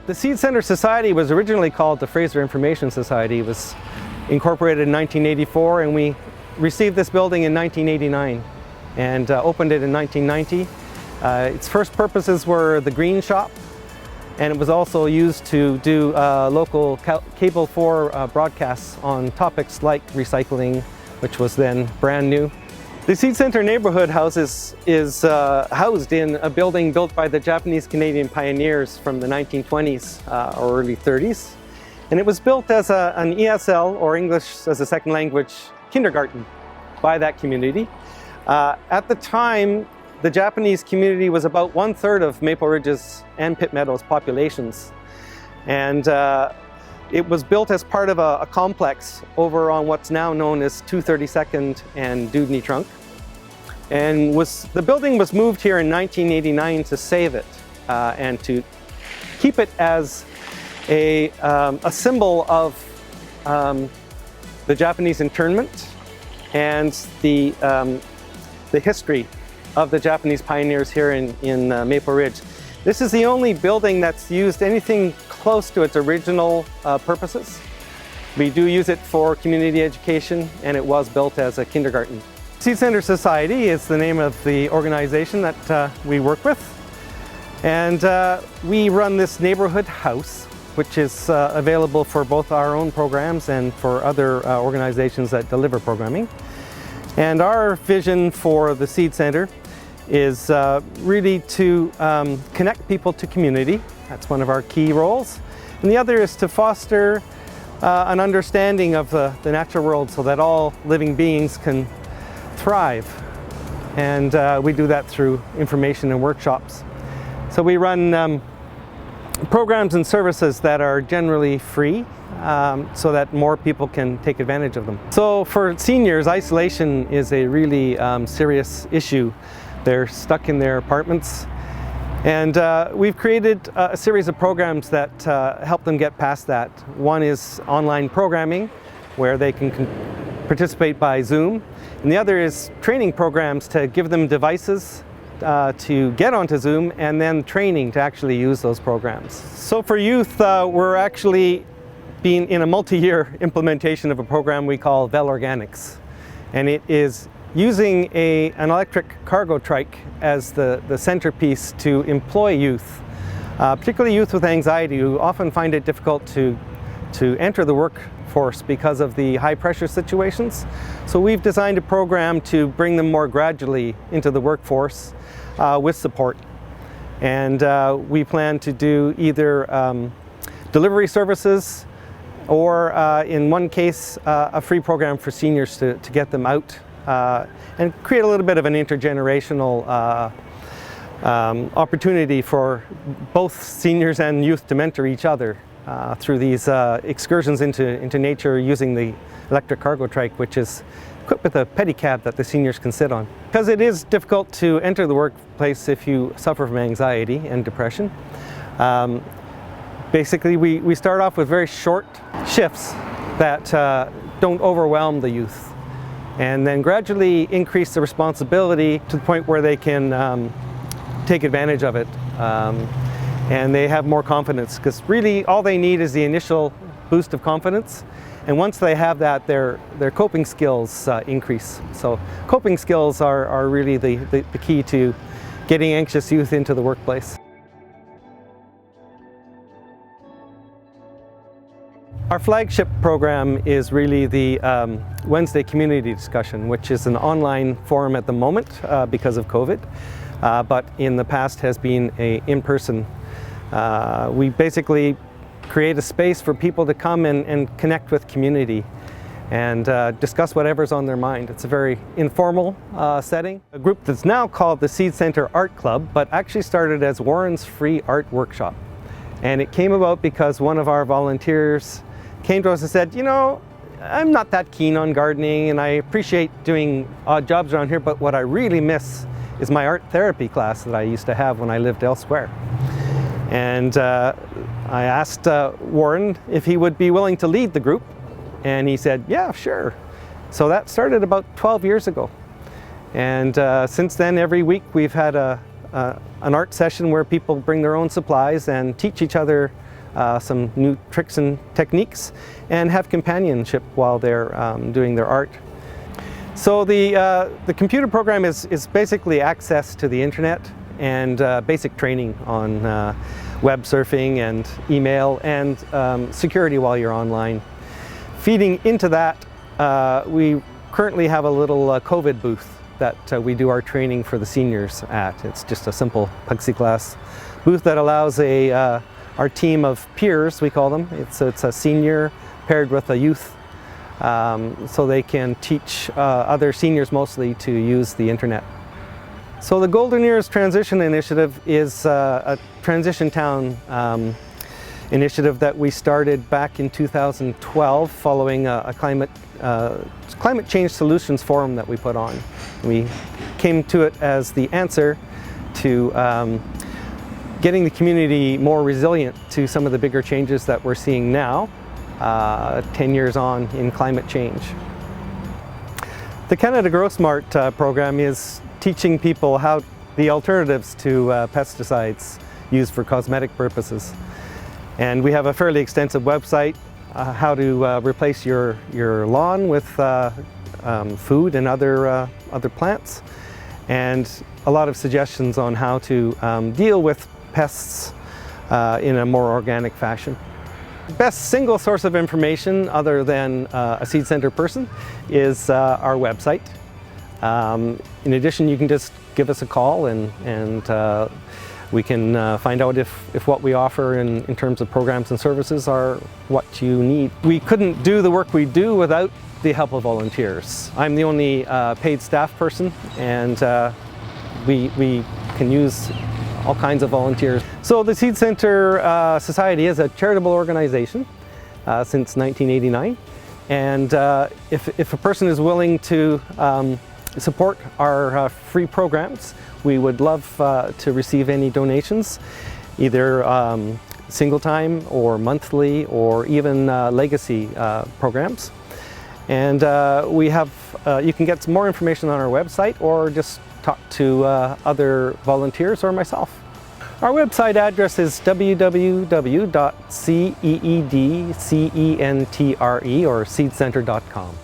The CEED Centre Society was originally called the Fraser Information Society. It was incorporated in 1984, and we received this building in 1989 and opened it in 1990. Its first purposes were the green shop, and it was also used to do local Cable 4 broadcasts on topics like recycling, which was then brand new. The CEED Centre Neighbourhood House is housed in a building built by the Japanese-Canadian pioneers from the 1920s or early 30s. And it was built as an ESL, or English as a Second Language, kindergarten by that community. At the time, the Japanese community was about 1/3 of Maple Ridge's and Pitt Meadows populations. And it was built as part of a complex over on what's now known as 232nd and Dewdney Trunk. And the building was moved here in 1989 to save it and to keep it as a symbol of the Japanese internment and the history of the Japanese pioneers here in Maple Ridge. This is the only building that's used anything close to its original purposes. We do use it for community education, and it was built as a kindergarten. CEED Centre Society is the name of the organization that we work with. And we run this neighborhood house, which is available for both our own programs and for other organizations that deliver programming. And our vision for the CEED Centre is really to connect people to community. That's one of our key roles. And the other is to foster an understanding of the natural world so that all living beings can thrive. And we do that through information and workshops. So we run programs and services that are generally free so that more people can take advantage of them. So for seniors, isolation is a really serious issue. They're stuck in their apartments. And we've created a series of programs that help them get past that. One is online programming, where they can participate by Zoom. And the other is training programs to give them devices to get onto Zoom, and then training to actually use those programs. So for youth, we're actually being in a multi-year implementation of a program we call VEL Organics. And it is using an electric cargo trike as the centerpiece to employ youth, particularly youth with anxiety, who often find it difficult to enter the workforce because of the high pressure situations. So we've designed a program to bring them more gradually into the workforce with support. And we plan to do either delivery services or in one case a free program for seniors to get them out and create a little bit of an intergenerational opportunity for both seniors and youth to mentor each other through these excursions into nature using the electric cargo trike, which is equipped with a pedicab that the seniors can sit on. Because it is difficult to enter the workplace if you suffer from anxiety and depression. Basically, we start off with very short shifts that don't overwhelm the youth, and then gradually increase the responsibility to the point where they can take advantage of it. And they have more confidence, because really all they need is the initial boost of confidence. And once they have that, their coping skills increase. So coping skills are really the key to getting anxious youth into the workplace. Our flagship program is really the Wednesday Community Discussion, which is an online forum at the moment because of COVID, but in the past has been an in-person. We basically create a space for people to come and connect with community and discuss whatever's on their mind. It's a very informal setting. A group that's now called the CEED Centre Art Club, but actually started as Warren's Free Art Workshop. And it came about because one of our volunteers came to us and said, you know, I'm not that keen on gardening and I appreciate doing odd jobs around here, but what I really miss is my art therapy class that I used to have when I lived elsewhere. And I asked Warren if he would be willing to lead the group, and he said, yeah, sure. So that started about 12 years ago. And since then, every week we've had an art session where people bring their own supplies and teach each other some new tricks and techniques, and have companionship while they're doing their art. So the computer program is basically access to the internet and basic training on web surfing and email and security while you're online. Feeding into that, we currently have a little COVID booth that we do our training for the seniors at. It's just a simple plexiglass booth that allows our team of peers, we call them. It's a senior paired with a youth, so they can teach other seniors mostly to use the internet. So the Golden Years Transition Initiative is a transition town initiative that we started back in 2012 following a climate change solutions forum that we put on. We came to it as the answer to getting the community more resilient to some of the bigger changes that we're seeing now, 10 years on in climate change. The Canada Grow Smart program is teaching people how the alternatives to pesticides used for cosmetic purposes. And we have a fairly extensive website, how to replace your lawn with food and other plants, and a lot of suggestions on how to deal with pests in a more organic fashion. Best single source of information other than a CEED Centre person is our website. In addition, you can just give us a call and we can find out if what we offer in terms of programs and services are what you need. We couldn't do the work we do without the help of volunteers. I'm the only paid staff person, and we can use all kinds of volunteers. So the CEED Centre Society is a charitable organization since 1989, and if a person is willing to support our free programs, we would love to receive any donations, either single time or monthly or even legacy programs. And we have, you can get some more information on our website or just talk to other volunteers or myself. Our website address is www.ceedcentre or seedcentre.com.